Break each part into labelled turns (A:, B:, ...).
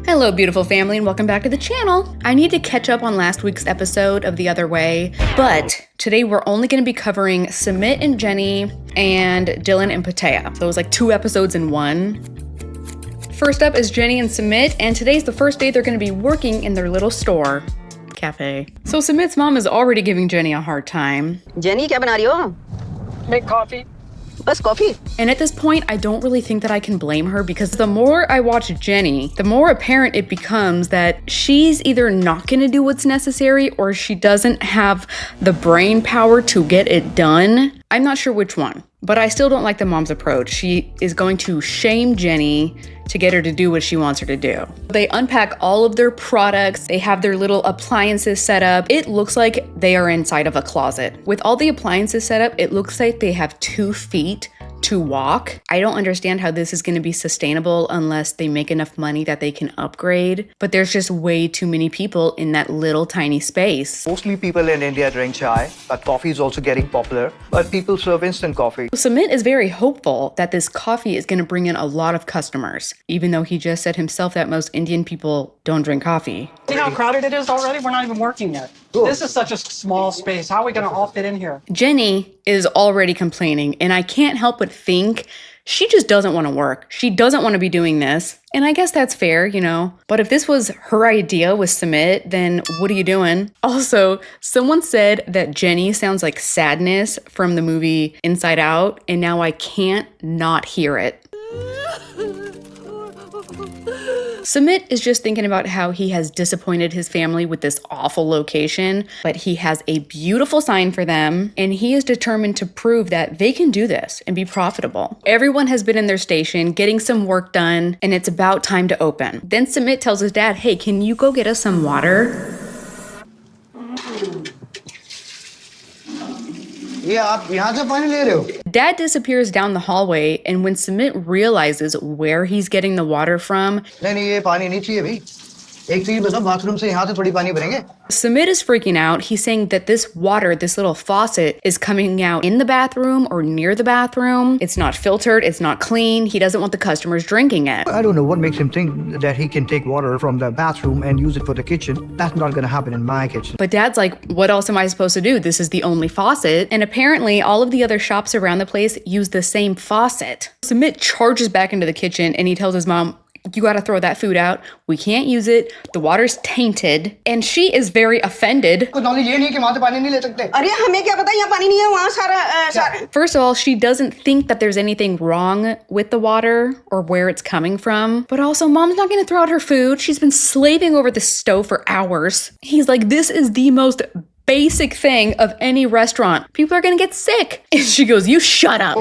A: Hello, beautiful family, and welcome back to the channel. I need to catch up on last week's episode of The Other Way, but today we're only going to be covering Sumit and Jenny and Dylan and Pattiya. So it was like 2 episodes in one. First up is Jenny and Sumit, and today's the first day they're going to be working in their little store. Cafe. So Sumit's mom is already giving Jenny a hard time.
B: Jenny, क्या बना रही हो?
C: Make coffee.
B: बस coffee.
A: And at this point, I don't really think that I can blame her because the more I watch Jenny, the more apparent it becomes that she's either not going to do what's necessary or she doesn't have the brain power to get it done. I'm not sure which one, but I still don't like the mom's approach. She is going to shame Jenny to get her to do what she wants her to do. They unpack all of their products. They have their little appliances set up. It looks like they are inside of a closet. With all the appliances set up, it looks like they have 2 feet to walk. I don't understand how this is going to be sustainable unless they make enough money that they can upgrade, but there's just way too many people in that little tiny space.
D: Mostly people in India drink chai, but coffee is also getting popular, but people serve instant coffee.
A: Sumit is very hopeful that this coffee is going to bring in a lot of customers, even though he just said himself that most Indian people don't drink coffee.
C: See how crowded it is already? We're not even working yet. This is such a small space. How are we going to all fit in here?
A: Jenny is already complaining, and I can't help but think she just doesn't want to work. She doesn't want to be doing this. And I guess that's fair, you know. But if this was her idea with Sumit, then what are you doing? Also, someone said that Jenny sounds like Sadness from the movie Inside Out, and now I can't not hear it. Sumit is just thinking about how he has disappointed his family with this awful location, but he has a beautiful sign for them, and he is determined to prove that they can do this and be profitable. Everyone has been in their station, getting some work done, and it's about time to open. Then Sumit tells his dad, hey, can you go get us some water? Dad disappears down the hallway, and when Sumit realizes where he's getting the water from, Sumit is freaking out. He's saying that this water, this little faucet, is coming out in the bathroom or near the bathroom. It's not filtered, it's not clean. He doesn't want the customers drinking it.
D: I don't know what makes him think that he can take water from the bathroom and use it for the kitchen. That's not going to happen in my kitchen.
A: But Dad's like, what else am I supposed to do? This is the only faucet. And apparently all of the other shops around the place use the same faucet. Sumit charges back into the kitchen and he tells his mom, you gotta throw that food out. We can't use it. The water's tainted. And she is very offended. First of all, she doesn't think that there's anything wrong with the water or where it's coming from. But also, Mom's not gonna throw out her food. She's been slaving over the stove for hours. He's like, this is the most basic thing of any restaurant. People are gonna get sick. And she goes, you shut up.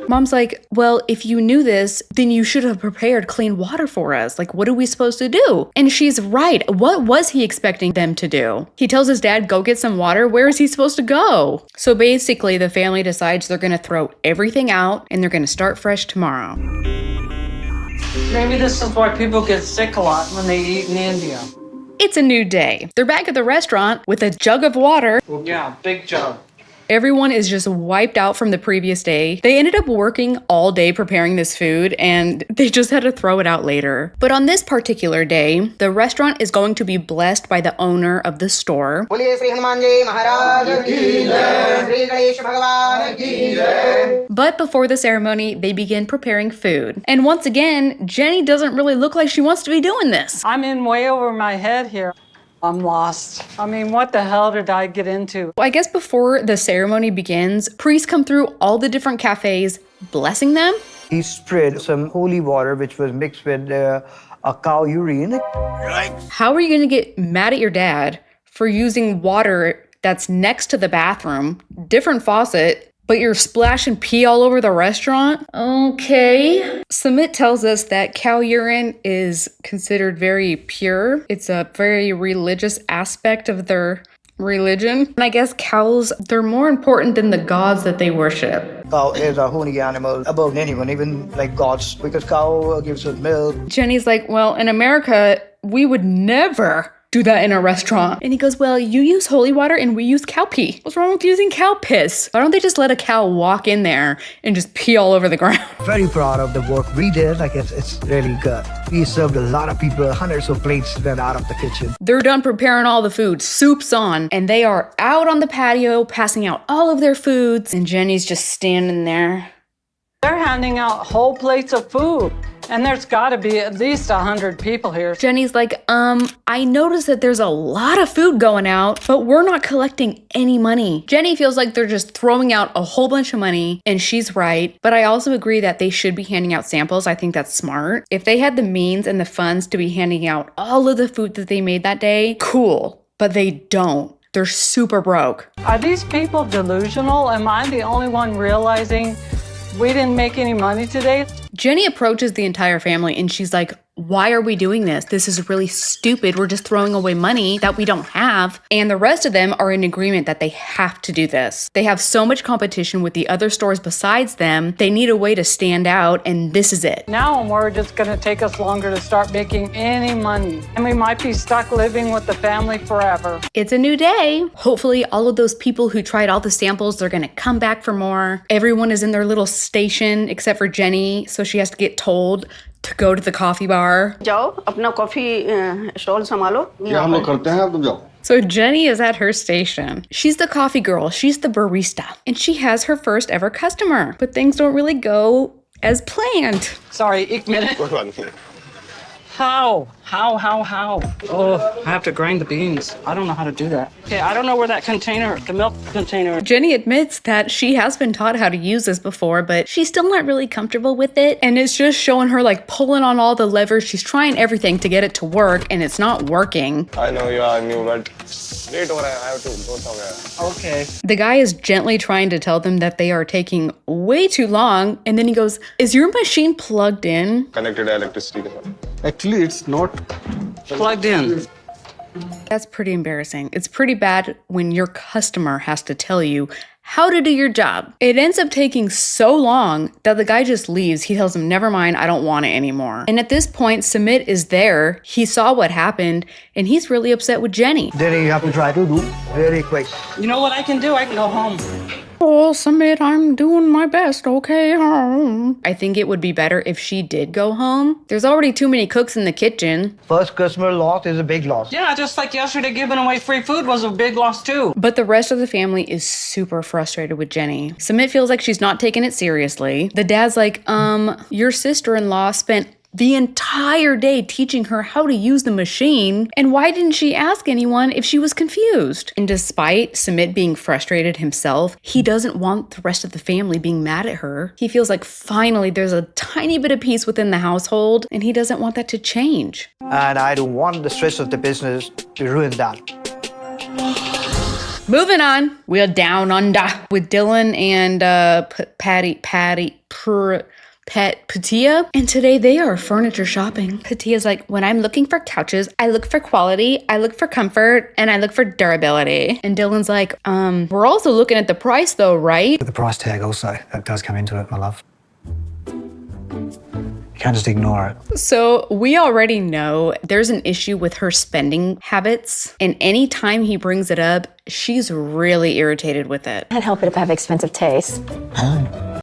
A: Mom's like, well, if you knew this, then you should have prepared clean water for us. Like, what are we supposed to do? And she's right. What was he expecting them to do? He tells his dad, go get some water. Where is he supposed to go? So basically, the family decides they're going to throw everything out and they're going to start fresh tomorrow.
C: Maybe this is why people get sick a lot when they eat in India.
A: It's a new day. They're back at the restaurant with a jug of water.
C: Yeah, big jug.
A: Everyone is just wiped out from the previous day. They ended up working all day preparing this food and they just had to throw it out later. But on this particular day, the restaurant is going to be blessed by the owner of the store. But before the ceremony, they begin preparing food. And once again, Jenny doesn't really look like she wants to be doing this.
C: I'm in way over my head here. I'm lost. I mean, what the hell did I get into?
A: I guess before the ceremony begins, priests come through all the different cafes, blessing them.
D: He spread some holy water, which was mixed with a cow urine.
A: How are you going to get mad at your dad for using water that's next to the bathroom, different faucet, but you're splashing pee all over the restaurant? Okay. Sumit tells us that cow urine is considered very pure. It's a very religious aspect of their religion. And I guess cows, they're more important than the gods that they worship.
D: Cow is a holy animal above anyone, even like gods, because cow gives us milk.
A: Jenny's like, well, in America, we would never do that in a restaurant. And he goes, well, you use holy water and we use cow pee. What's wrong with using cow piss? Why don't they just let a cow walk in there and just pee all over the ground?
D: Very proud of the work we did. Like it's really good. We served a lot of people, hundreds of plates went out of the kitchen.
A: They're done preparing all the food, soup's on, and they are out on the patio passing out all of their foods. And Jenny's just standing there.
C: They're handing out whole plates of food. And there's got to be at least 100 people here.
A: Jenny's like, I noticed that there's a lot of food going out, but we're not collecting any money. Jenny feels like they're just throwing out a whole bunch of money, and she's right. But I also agree that they should be handing out samples. I think that's smart. If they had the means and the funds to be handing out all of the food that they made that day, cool. But they don't. They're super broke.
C: Are these people delusional? Am I the only one realizing we didn't make any money today?
A: Jenny approaches the entire family and she's like, why are we doing this? This is really stupid. We're just throwing away money that we don't have. And the rest of them are in agreement that they have to do this. They have so much competition with the other stores besides them. They need a way to stand out, and this is it.
C: Now I'm worried it's going to take us longer to start making any money. And we might be stuck living with the family forever.
A: It's a new day. Hopefully all of those people who tried all the samples, they're going to come back for more. Everyone is in their little station except for Jenny, so she has to get told to go to the coffee bar.
B: जाओ अपना coffee stall संभालो
E: ये हम लोग करते हैं आप तुम जाओ
A: So Jenny is at her station. She's the coffee girl. She's the barista. And she has her first ever customer. But things don't really go as planned.
C: Sorry, एक minute.
E: कोई बात नहीं
C: How? Oh, I have to grind the beans. I don't know how to do that. Okay, I don't know where that container, the milk container.
A: Jenny admits that she has been taught how to use this before, but she's still not really comfortable with it. And it's just showing her like pulling on all the levers. She's trying everything to get it to work, and it's not working.
E: I know you are new but late हो रहा है I have to go somewhere
C: Okay.
A: The guy is gently trying to tell them that they are taking way too long. And then he goes, is your machine plugged in?
E: connected electricity के साथ actually it's not
C: Plugged in.
A: That's pretty embarrassing. It's pretty bad when your customer has to tell you how to do your job. It ends up taking so long that the guy just leaves. He tells him, never mind, I don't want it anymore. And at this point, Sumit is there. He saw what happened, and he's really upset with Jenny.
D: Then you have to try to do very quick.
C: You know what I can do? I can go home.
A: Oh, Sumit, I'm doing my best, okay? Home. I think it would be better if she did go home. There's already too many cooks in the kitchen.
D: First customer loss is a big loss.
C: Yeah, just like yesterday, giving away free food was a big loss too.
A: But the rest of the family is super frustrated with Jenny. Sumit feels like she's not taking it seriously. The dad's like, your sister-in-law spent the entire day teaching her how to use the machine, and why didn't she ask anyone if she was confused? And despite Sumit being frustrated himself, he doesn't want the rest of the family being mad at her. He feels like finally there's a tiny bit of peace within the household, and he doesn't want that to change.
D: And I don't want the stress of the business to ruin that.
A: Moving on, we're down under with Dylan and Pattiya, and today they are furniture shopping. Pattiya's like, when I'm looking for couches, I look for quality, I look for comfort, and I look for durability. And Dylan's like, we're also looking at the price though, right?
F: But the price tag also, that does come into it, my love. You can't just ignore it.
A: So we already know there's an issue with her spending habits, and anytime he brings it up, she's really irritated with it.
G: Can't help it if I have expensive taste.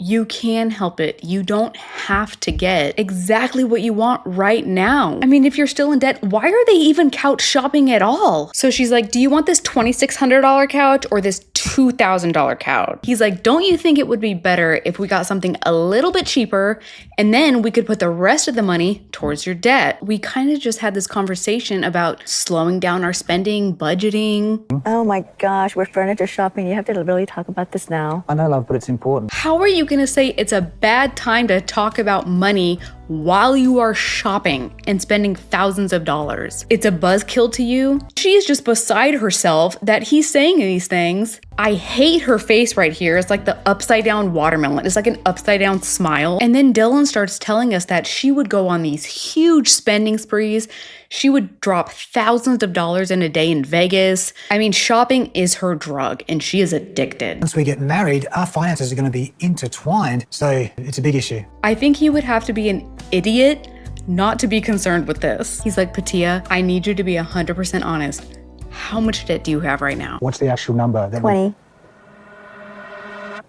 A: You can help it. You don't have to get exactly what you want right now. I mean, if you're still in debt, why are they even couch shopping at all? So she's like, do you want this $2,600 couch or this $2,000 couch? He's like, don't you think it would be better if we got something a little bit cheaper and then we could put the rest of the money towards your debt? We kind of just had this conversation about slowing down our spending, budgeting.
G: Oh my gosh, we're furniture shopping. You have to really talk about this now.
F: I know, love, but it's important.
A: How are you going to say it's a bad time to talk about money while you are shopping and spending thousands of dollars? It's a buzzkill to you? She's just beside herself that he's saying these things. I hate her face right here. It's like the upside down watermelon. It's like an upside down smile. And then Dylan starts telling us that she would go on these huge spending sprees. She would drop thousands of dollars in a day in Vegas. I mean, shopping is her drug and she is addicted.
F: Once we get married, our finances are going to be intertwined, so it's a big issue.
A: I think he would have to be an idiot not to be concerned with this. He's like, Pattiya, I need you to be 100% honest. How much debt do you have right now?
F: What's the actual number?
G: 20.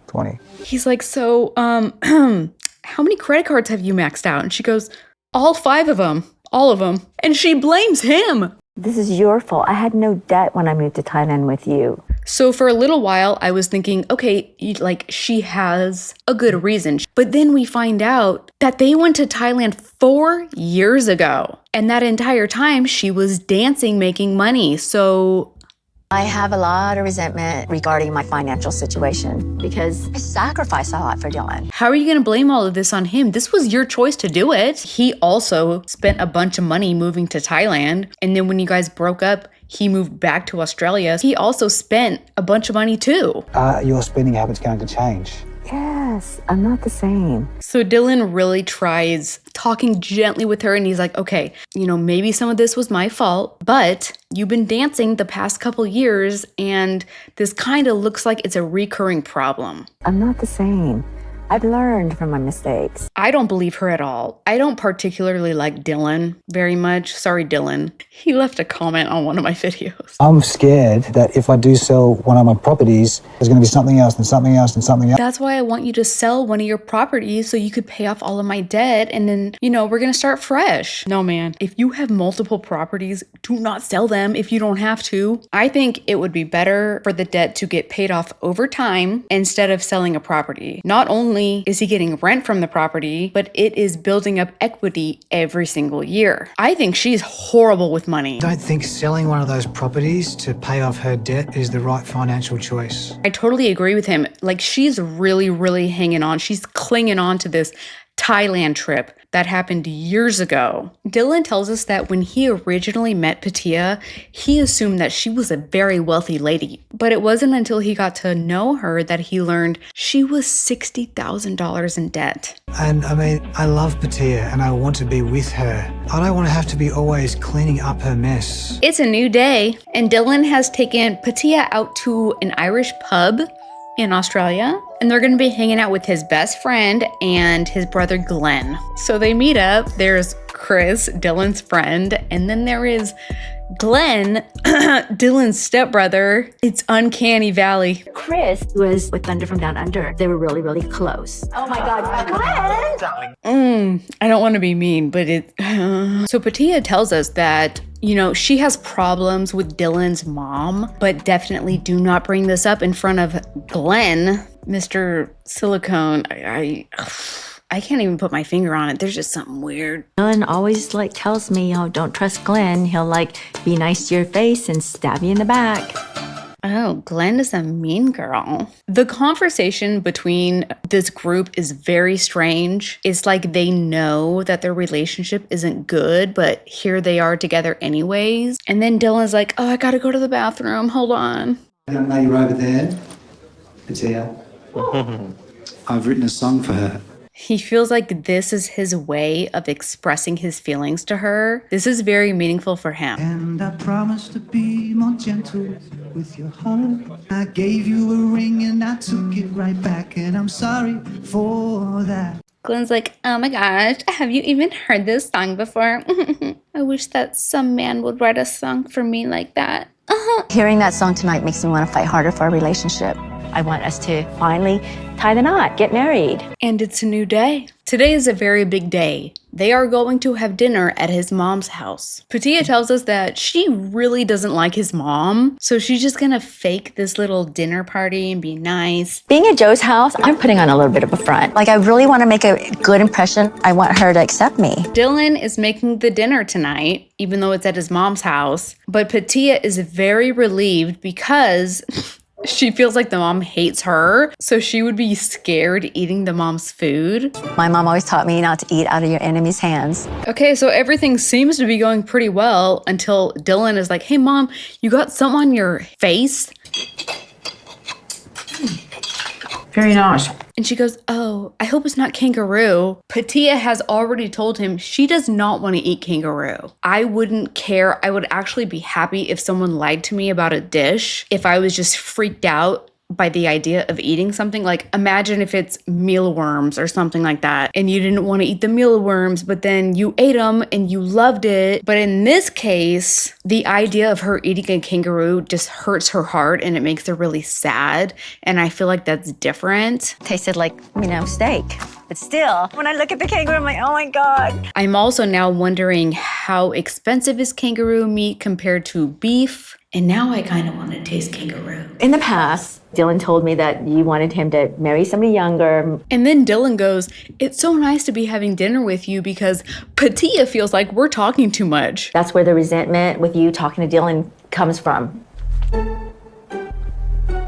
F: 20.
A: He's like, so, how many credit cards have you maxed out? And she goes, all 5 of them. All of them. And she blames him.
G: This is your fault. I had no debt when I moved to Thailand with you.
A: So for a little while, I was thinking, okay, like she has a good reason. But then we find out that they went to Thailand 4 years ago. And that entire time she was dancing, making money. So
G: I have a lot of resentment regarding my financial situation because I sacrificed a lot for Dylan.
A: how are you going to blame all of this on him? This was your choice to do it. He also spent a bunch of money moving to Thailand. And then when you guys broke up, he moved back to Australia. He also spent a bunch of money too.
F: Are your spending habits going to change?
G: Yes, I'm not the same.
A: So Dylan really tries talking gently with her and he's like, okay, maybe some of this was my fault, but you've been dancing the past couple years and this kind of looks like it's a recurring problem.
G: I'm not the same. I've learned from my mistakes.
A: I don't believe her at all. I don't particularly like Dylan very much. Sorry, Dylan. He left a comment on one of my videos.
F: I'm scared that if I do sell one of my properties, there's going to be something else and something else and something else.
A: That's why I want you to sell one of your properties so you could pay off all of my debt and then, we're going to start fresh. No, man. If you have multiple properties, do not sell them if you don't have to. I think it would be better for the debt to get paid off over time instead of selling a property. Not only is he getting rent from the property, but it is building up equity every single year. I think she's horrible with money.
F: I don't think selling one of those properties to pay off her debt is the right financial choice.
A: I totally agree with him. Like, she's really, really hanging on. She's clinging on to this Thailand trip that happened years ago. Dylan tells us that when he originally met Pattiya, he assumed that she was a very wealthy lady. But it wasn't until he got to know her that he learned she was $60,000 in debt.
F: And I love Pattiya and I want to be with her. I don't want to have to be always cleaning up her mess.
A: It's a new day, and Dylan has taken Pattiya out to an Irish pub in Australia, and they're going to be hanging out with his best friend and his brother Glenn. So they meet up. There's Chris, Dylan's friend, and then there is Glenn, Dylan's stepbrother. It's uncanny valley.
G: Chris was with Thunder from Down Under. They were really, really close. Oh my God, Glenn!
A: I don't want to be mean, but So Pattiya tells us that she has problems with Dylan's mom, but definitely do not bring this up in front of Glenn, Mr. Silicone. I can't even put my finger on it. There's just something weird.
G: Dylan always tells me, don't trust Glenn. He'll be nice to your face and stab you in the back.
A: Oh, Glenn is a mean girl. The conversation between this group is very strange. It's like they know that their relationship isn't good, but here they are together anyways. And then Dylan's like, oh, I gotta go to the bathroom. Hold on.
H: I don't know you're over there, Pattiya. I've written a song for her.
A: He feels like this is his way of expressing his feelings to her. This is very meaningful for him.
H: And I promised to be more gentle with your heart. I gave you a ring and I took it right back, and I'm sorry for that.
A: Glenn's like, oh my gosh, have you even heard this song before? I wish that some man would write a song for me like that.
G: Hearing that song tonight makes me want to fight harder for our relationship. I want us to finally tie the knot, get married.
A: And it's a new day. Today is a very big day. They are going to have dinner at his mom's house. Pattiya tells us that she really doesn't like his mom, so she's just gonna fake this little dinner party and be nice.
G: Being at Joe's house, I'm putting on a little bit of a front. I really want to make a good impression. I want her to accept me.
A: Dylan is making the dinner tonight, even though it's at his mom's house. But Pattiya is very relieved because she feels like the mom hates her, so she would be scared eating the mom's food.
G: My mom always taught me not to eat out of your enemy's hands.
A: Okay, so everything seems to be going pretty well until Dylan is like, hey mom, you got something on your face?
C: Very nice.
A: And she goes, oh, I hope it's not kangaroo. Pattiya has already told him she does not want to eat kangaroo. I wouldn't care. I would actually be happy if someone lied to me about a dish, if I was just freaked out by the idea of eating something. Like, imagine if it's mealworms or something like that, and you didn't want to eat the mealworms, but then you ate them and you loved it. But in this case, the idea of her eating a kangaroo just hurts her heart and it makes her really sad. And I feel like that's different.
G: Tasted like, steak. But still, when I look at the kangaroo, I'm like, oh my God.
A: I'm also now wondering how expensive is kangaroo meat compared to beef. And now I kind of want to taste kangaroo.
G: In the past, Dylan told me that you wanted him to marry somebody younger.
A: And then Dylan goes, it's so nice to be having dinner with you because Pattiya feels like we're talking too much.
G: That's where the resentment with you talking to Dylan comes from.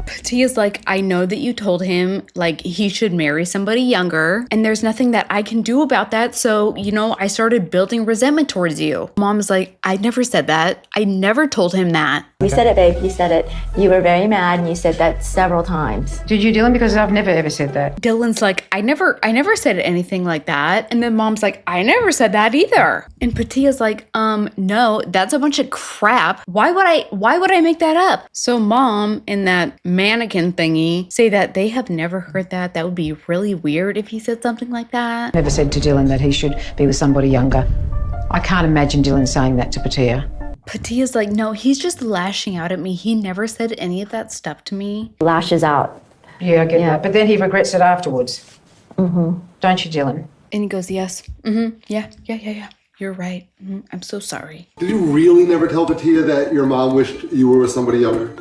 A: Pattiya's like, I know that you told him, like, he should marry somebody younger, and there's nothing that I can do about that, so, I started building resentment towards you. Mom's like, I never said that. I never told him that.
G: You said it, babe. You said it. You were very mad, and you said that several times.
I: Did you, Dylan? Because I've never ever said that.
A: Dylan's like, I never said anything like that. And then Mom's like, I never said that either. And Pattiya's like, no, that's a bunch of crap. Why would I make that up? So Mom and that mannequin thingy say that they have never heard that. That would be really weird if he said something like that.
I: Never said to Dylan that he should be with somebody younger. I can't imagine Dylan saying that to Pattiya.
A: Pattiya's like, no, he's just lashing out at me. He never said any of that stuff to me.
G: Lashes out.
I: Yeah, I get that. But then he regrets it afterwards. Mm-hmm. Don't you, Dylan?
A: And he goes, yes. Mm-hmm. Yeah. You're right. I'm so sorry.
J: Did you really never tell Pattiya that your mom wished you were with somebody younger?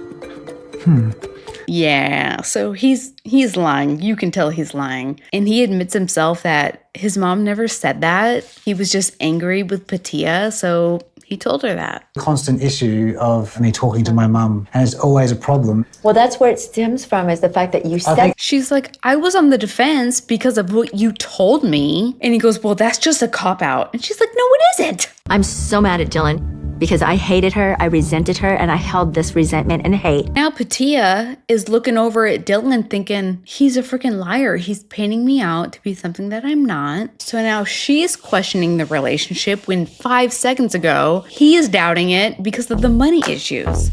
A: Yeah, so he's lying. You can tell he's lying. And he admits himself that his mom never said that. He was just angry with Pattiya, so he told her that.
F: Constant issue of me talking to my mum, and it's always a problem.
G: Well, that's where it stems from, is the fact that you said...
A: She's like, I was on the defense because of what you told me. And he goes, well, that's just a cop-out. And she's like, no, it isn't.
G: I'm so mad at Dylan because I hated her, I resented her, and I held this resentment and hate.
A: Now Pattiya is looking over at Dylan thinking, he's a freaking liar. He's painting me out to be something that I'm not. So now she's questioning the relationship when 5 seconds ago, he is doubting it because of the money issues.